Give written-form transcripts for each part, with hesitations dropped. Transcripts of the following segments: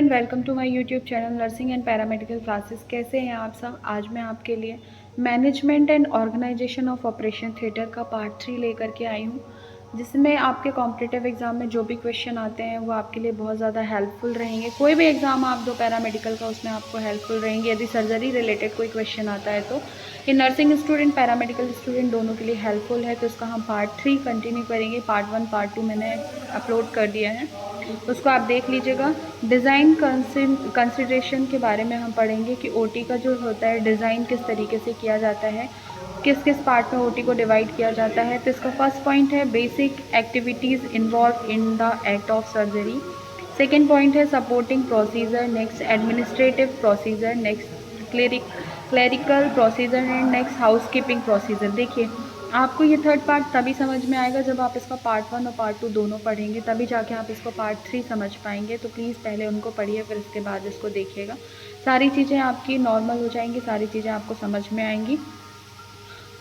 Student, welcome to my YouTube channel nursing and paramedical classes. कैसे हैं आप सब। आज मैं आपके लिए management and organisation of operation theatre का पार्ट 3 लेकर के आई हूँ, जिसमें आपके कॉम्पिटिटिव एग्जाम में जो भी क्वेश्चन आते हैं वो आपके लिए बहुत ज़्यादा हेल्पफुल रहेंगे। कोई भी एग्जाम आप दो पैरामेडिकल का, उसमें आपको हेल्पफुल रहेंगे। यदि सर्जरी रिलेटेड कोई क्वेश्चन आता है तो ये नर्सिंग स्टूडेंट पैरामेडिकल स्टूडेंट दोनों के लिए हेल्पफुल है। तो इसका हम पार्ट 3 कंटिन्यू करेंगे। पार्ट 1 पार्ट 2 मैंने अपलोड कर दिया है, उसको आप देख लीजिएगा। डिज़ाइन कंसिडरेशन के बारे में हम पढ़ेंगे कि ओटी का जो होता है डिज़ाइन किस तरीके से किया जाता है, किस किस पार्ट में ओटी को डिवाइड किया जाता है। तो इसका फर्स्ट पॉइंट है basic activities involve in the act of surgery. Second point है supporting procedure, next administrative procedure, next clerical procedure and next housekeeping procedure. देखिए, आपको ये थर्ड पार्ट तभी समझ में आएगा जब आप इसका पार्ट 1 और पार्ट 2 दोनों पढ़ेंगे, तभी जाके आप इसको पार्ट 3 समझ पाएंगे। तो प्लीज़ पहले उनको पढ़िए, फिर इसके बाद इसको देखिएगा। सारी चीज़ें आपकी नॉर्मल हो जाएंगी, सारी चीज़ें आपको समझ में आएंगी।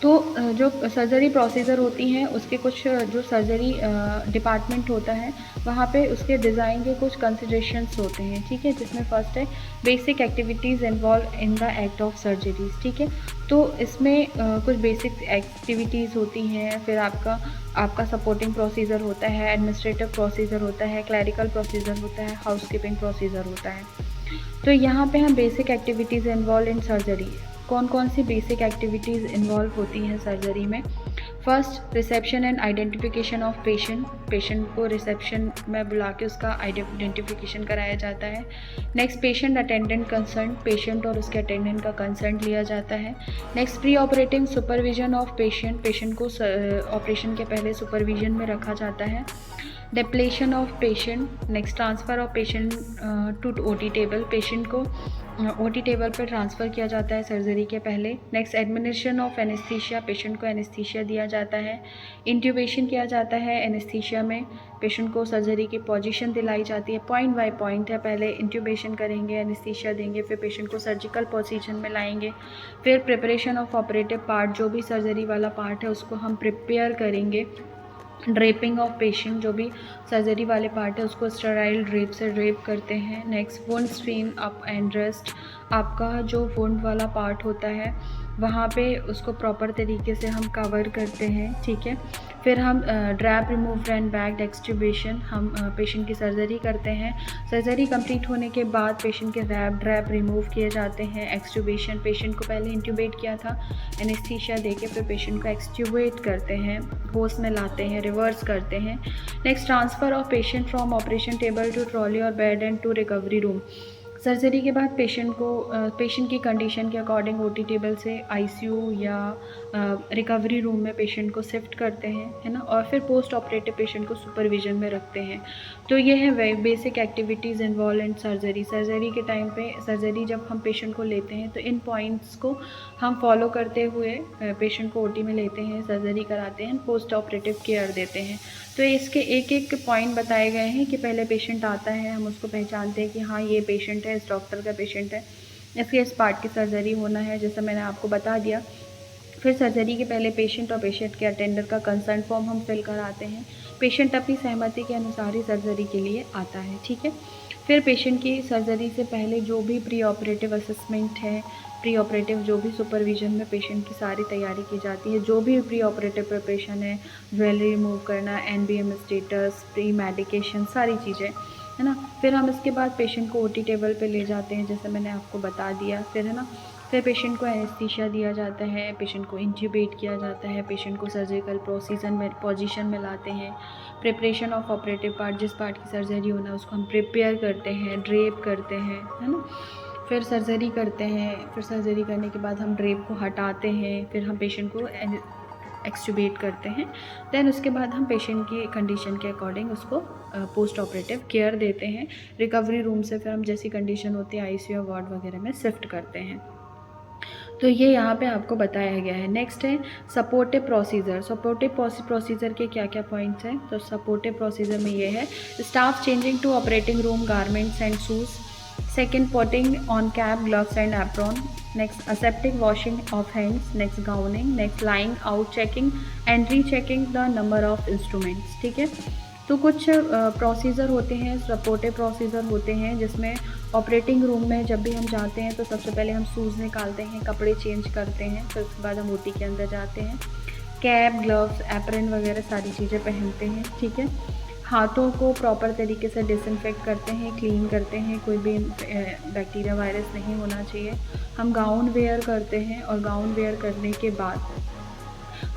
तो जो सर्जरी प्रोसीजर होती हैं उसके कुछ जो सर्जरी डिपार्टमेंट होता है वहाँ पे उसके डिज़ाइन के कुछ कंसिडरेशंस होते हैं, ठीक है। जिसमें फर्स्ट है basic activities involve in the act of surgeries, ठीक है। तो इसमें कुछ बेसिक एक्टिविटीज़ होती हैं, फिर आपका सपोर्टिंग प्रोसीजर होता है, एडमिनिस्ट्रेटिव प्रोसीजर होता है, क्लैरिकल प्रोसीजर होता है, हाउसकीपिंग प्रोसीजर होता है। तो यहाँ पे हम basic activities involve in surgery, कौन कौन सी बेसिक एक्टिविटीज़ इन्वॉल्व होती हैं सर्जरी में। First, reception and identification of patient को रिसेप्शन में बुला के उसका आइडेंटिफिकेशन कराया जाता है। Next, patient attendant concern, patient और उसके अटेंडेंट का कंसर्न लिया जाता है। Next, pre operating supervision of patient को ऑपरेशन के पहले सुपरविजन में रखा जाता है। Depletion of patient, next transfer of patient to OT table, patient को ओटी टेबल पर ट्रांसफ़र किया जाता है सर्जरी के पहले। Next, administration of anaesthesia, patient को एनेस्थीसिया दिया जाता है। इंट्यूबेशन किया जाता है एनेस्थीसिया में, पेशेंट को सर्जरी की पोजीशन दिलाई जाती है। पॉइंट बाय पॉइंट है, पहले इंट्यूबेशन करेंगे, एनेस्थीसिया देंगे, फिर पेशेंट को सर्जिकल पोजीशन में लाएंगे। फिर प्रिपरेशन ऑफ ऑपरेटिव पार्ट, जो भी सर्जरी वाला पार्ट है उसको हम प्रिपेयर करेंगे। ड्रेपिंग ऑफ पेशेंट, जो भी सर्जरी वाले पार्ट है उसको स्टेराइल ड्रेप से ड्रेप करते हैं। Next, wound screen up and rest, आपका जो वुंड वाला पार्ट होता है वहाँ पे उसको प्रॉपर तरीके से हम कवर करते हैं, ठीक है। फिर हम ड्रैप रिमूव एंड बैग एक्सट्यूबेशन, हम पेशेंट की सर्जरी करते हैं। सर्जरी कंप्लीट होने के बाद पेशेंट के ड्रैप रिमूव किए जाते हैं। एक्सट्यूबेशन, पेशेंट को पहले इंट्यूबेट किया था, एनेस्थीसिया देके फिर पेशेंट को एक्सट्यूबेट करते हैं, होश में लाते हैं, रिवर्स करते हैं। Next, transfer of patient from operation table to trolley और bed and to recovery room. Surgery के बाद पेशेंट की कंडीशन के अकॉर्डिंग ओटी टेबल से आईसीयू या रिकवरी रूम में पेशेंट को शिफ्ट करते हैं, है ना। और फिर पोस्ट ऑपरेटिव पेशेंट को सुपरविजन में रखते हैं। तो ये है basic activities involve in surgery. Surgery के टाइम पे, सर्जरी जब हम पेशेंट को लेते हैं तो इन पॉइंट्स को हम फॉलो करते हुए पेशेंट को ओटी में लेते हैं, सर्जरी कराते हैं, पोस्ट ऑपरेटिव केयर देते हैं। तो इसके एक एक पॉइंट बताए गए हैं कि पहले पेशेंट आता है, हम उसको पहचानते हैं कि हाँ ये पेशेंट है, इस डॉक्टर का पेशेंट है, इसके इस पार्ट की सर्जरी होना है, जैसा मैंने आपको बता दिया। फिर सर्जरी के पहले पेशेंट और पेशेंट के अटेंडर का कंसर्न फॉर्म हम फिल कराते हैं। पेशेंट अपनी सहमति के अनुसार ही सर्जरी के लिए आता है, ठीक है। फिर पेशेंट की सर्जरी से पहले जो भी प्री ऑपरेटिव असेसमेंट है, प्री ऑपरेटिव जो भी सुपरविजन में पेशेंट की सारी तैयारी की जाती है, जो भी प्री ऑपरेटिव प्रिपरेशन है, ज्वेलरी रिमूव करना, एनबीएम स्टेटस, प्री मेडिकेशन, सारी चीज़ें, है ना। फिर हम इसके बाद पेशेंट को ओटी टेबल पे ले जाते हैं, जैसे मैंने आपको बता दिया। फिर, है ना, फिर पेशेंट को एनेस्थीसिया दिया जाता है, पेशेंट को इंट्यूबेट किया जाता है, पेशेंट को सर्जिकल पोजीशन में लाते हैं। प्रिपरेशन ऑफ ऑपरेटिव पार्ट, जिस पार्ट की सर्जरी होना है उसको हम प्रिपेयर करते हैं, ड्रेप करते हैं, है ना। फिर सर्जरी करते हैं, फिर सर्जरी करने के बाद हम ड्रेप को हटाते हैं, फिर हम पेशेंट को एक्सट्यूबेट करते हैं। देन उसके बाद हम पेशेंट की कंडीशन के अकॉर्डिंग उसको पोस्ट ऑपरेटिव केयर देते हैं। रिकवरी रूम से फिर हम जैसी कंडीशन होती है आईसीयू वार्ड वगैरह में शिफ्ट करते हैं। तो ये यहाँ पे आपको बताया गया है। नेक्स्ट है सपोर्टिव प्रोसीजर। सपोर्टिव प्रोसीजर के क्या क्या पॉइंट्स हैं, तो सपोर्टिव प्रोसीजर में ये है staff changing to operating room garments and shoes. Second, putting on cap, gloves and apron. Next, aseptic washing of hands. Next, gowning. Next, lying out, checking and rechecking the number of instruments. ठीक है। तो कुछ procedure होते हैं, supportive procedure होते हैं, जिसमें operating room में जब भी हम जाते हैं तो सबसे पहले हम शूज़ निकालते हैं, कपड़े चेंज करते हैं, फिर उसके बाद हम ओटी के अंदर जाते हैं। कैप, ग्लव्स, एप्रन वगैरह सारी चीज़ें पहनते हैं, ठीक है। हाथों को प्रॉपर तरीके से डिसइंफेक्ट करते हैं, क्लीन करते हैं, कोई भी बैक्टीरिया वायरस नहीं होना चाहिए। हम गाउन वेयर करते हैं और गाउन वेयर करने के बाद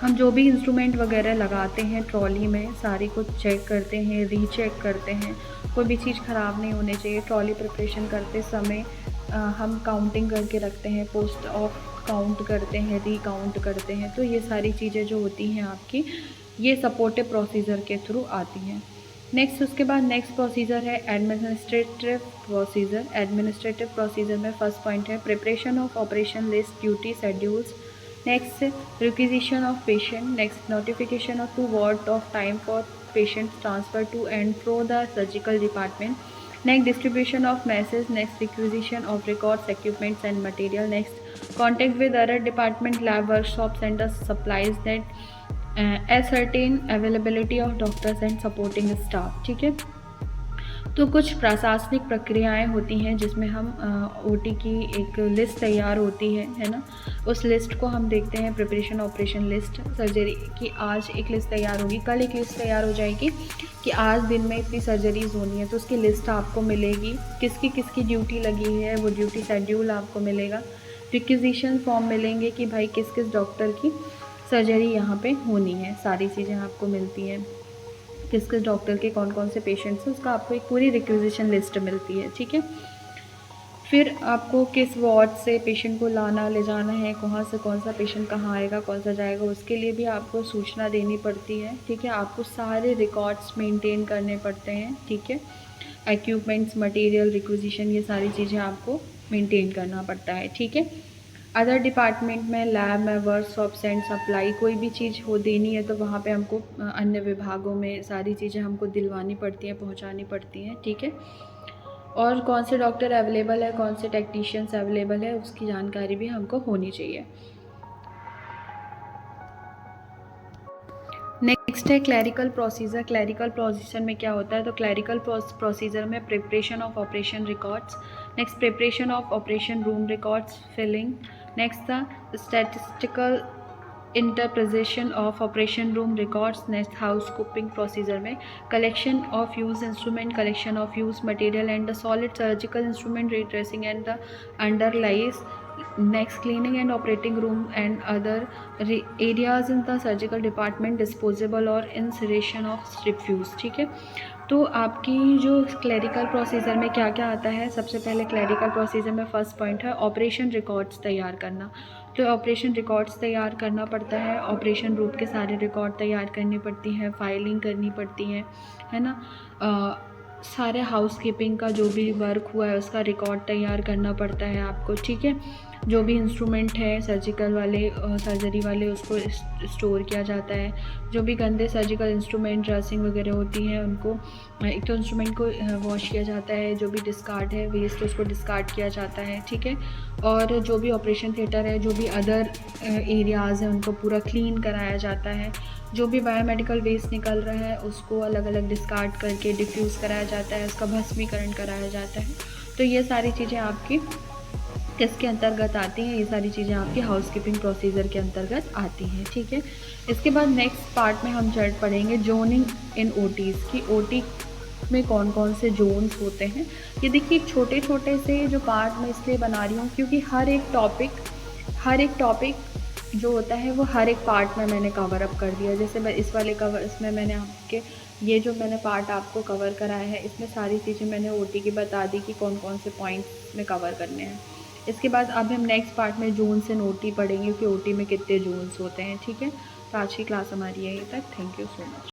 हम जो भी इंस्ट्रूमेंट वगैरह लगाते हैं ट्रॉली में, सारी कुछ चेक करते हैं, रीचेक करते हैं, कोई भी चीज़ ख़राब नहीं होनी चाहिए। ट्रॉली प्रिपरेशन करते समय हम काउंटिंग करके रखते हैं, पोस्ट ऑफ काउंट करते हैं, रीकाउंट करते हैं। तो ये सारी चीज़ें जो होती हैं आपकी, ये सपोर्टिव प्रोसीजर के थ्रू आती हैं। नेक्स्ट, उसके बाद नेक्स्ट प्रोसीजर है एडमिनिस्ट्रेटिव प्रोसीजर। एडमिनिस्ट्रेटिव प्रोसीजर में फर्स्ट पॉइंट है preparation of operation list, duty schedules. Next, requisition of patient. Next, notification of 2 ward of time for patient transfer to and fro the surgical department. Next, distribution of messages. Next, requisition of records, equipments and material. Next, contact with other department, lab, workshops and the supplies that ascertain availability of doctors and supporting staff. ठीक है। तो कुछ प्रशासनिक प्रक्रियाएं होती हैं जिसमें हम ओटी की एक लिस्ट तैयार होती है ना। उस लिस्ट को हम देखते हैं, प्रिपरेशन ऑपरेशन लिस्ट, सर्जरी की आज एक लिस्ट तैयार होगी, कल एक लिस्ट तैयार हो जाएगी कि आज दिन में इतनी सर्जरीज होनी है, तो उसकी लिस्ट आपको मिलेगी, किसकी किसकी ड्यूटी लगी है वो ड्यूटी शेड्यूल आपको मिलेगा। रिक्विजिशन फॉर्म मिलेंगे कि भाई किस किस डॉक्टर की सर्जरी यहाँ पे होनी है, सारी चीज़ें आपको मिलती हैं, किस किस डॉक्टर के कौन कौन से पेशेंट्स हैं, उसका आपको एक पूरी रिक्विजिशन लिस्ट मिलती है, ठीक है। फिर आपको किस वार्ड से पेशेंट को लाना ले जाना है, कहाँ से कौन सा पेशेंट कहाँ आएगा, कौन सा जाएगा, उसके लिए भी आपको सूचना देनी पड़ती है, ठीक है। आपको सारे रिकॉर्ड्स मेंटेन करने पड़ते हैं, ठीक है। इक्विपमेंट्स, मटेरियल, रिक्विजिशन, ये सारी चीज़ें आपको मेंटेन करना पड़ता है, ठीक है। अदर डिपार्टमेंट में, लैब में, वर्कशॉप्स एंड सप्लाई, कोई भी चीज़ हो देनी है तो वहाँ पे हमको अन्य विभागों में सारी चीज़ें हमको दिलवानी पड़ती हैं, पहुँचानी पड़ती हैं, ठीक है। और कौन से डॉक्टर अवेलेबल है, कौन से टेक्नीशियंस अवेलेबल है, उसकी जानकारी भी हमको होनी चाहिए। नेक्स्ट है क्लैरिकल प्रोसीजर। क्लैरिकल प्रोसीजर में क्या होता है, तो क्लैरिकल प्रोसीजर में preparation of operation records, next preparation of operation room records filling, next the statistical interpretation of operation room records, next housekeeping procedure में collection of use instrument, collection of use material and the solid surgical instrument, retracing and the underlays, next cleaning and operating room and other areas in the surgical department, disposable और insertion of strip fuse, ठीक है। तो आपकी जो clerical procedure में क्या क्या आता है, सबसे पहले क्लैरिकल प्रोसीजर में फर्स्ट पॉइंट है ऑपरेशन रिकॉर्ड्स तैयार करना। तो ऑपरेशन रिकॉर्ड्स तैयार करना पड़ता है, ऑपरेशन रूम के सारे रिकॉर्ड तैयार करनी पड़ती है, फाइलिंग करनी पड़ती है ना। सारे हाउस कीपिंग का जो भी वर्क हुआ है उसका रिकॉर्ड तैयार करना पड़ता है आपको, ठीक है। जो भी इंस्ट्रूमेंट है सर्जिकल वाले, सर्जरी वाले, उसको स्टोर किया जाता है। जो भी गंदे सर्जिकल इंस्ट्रूमेंट, ड्रेसिंग वगैरह होती हैं, उनको एक तो इंस्ट्रूमेंट को वॉश किया जाता है, जो भी डिस्कार्ड है वेस्ट उसको डिस्कार्ड किया जाता है, ठीक है। और जो भी ऑपरेशन थिएटर है, जो भी अदर एरियाज़ हैं, उनको पूरा क्लीन कराया जाता है। जो भी बायोमेडिकल वेस्ट निकल रहा है उसको अलग अलग डिस्कार्ड करके डिफ्यूज़ कराया जाता है, उसका भस्मीकरण कराया जाता है। तो ये सारी चीज़ें आपकी किसके अंतर्गत आती हैं, ये सारी चीज़ें आपकी हाउस कीपिंग प्रोसीजर के अंतर्गत आती हैं, ठीक है। इसके बाद नेक्स्ट पार्ट में हम चढ़ पड़ेंगे जोनिंग इन ओटीज़ की। ओटी में कौन कौन से जोन्स होते हैं, ये देखिए छोटे छोटे से जो पार्ट मैं इसलिए बना रही हूँ क्योंकि हर एक टॉपिक जो होता है वो हर एक पार्ट में मैंने कवर अप कर दिया। जैसे मैं इस वाले कवर, इसमें मैंने आपके ये जो मैंने पार्ट आपको कवर कराया है, इसमें सारी चीज़ें मैंने ओटी की बता दी कि कौन कौन से पॉइंट्स में कवर करने हैं। इसके बाद अब हम नेक्स्ट पार्ट में जोन्स एंड ओटी पढ़ेंगे कि ओटी में कितने जोन्स होते हैं, ठीक है। तो आज की क्लास हमारी यहीं तक। Thank you so much.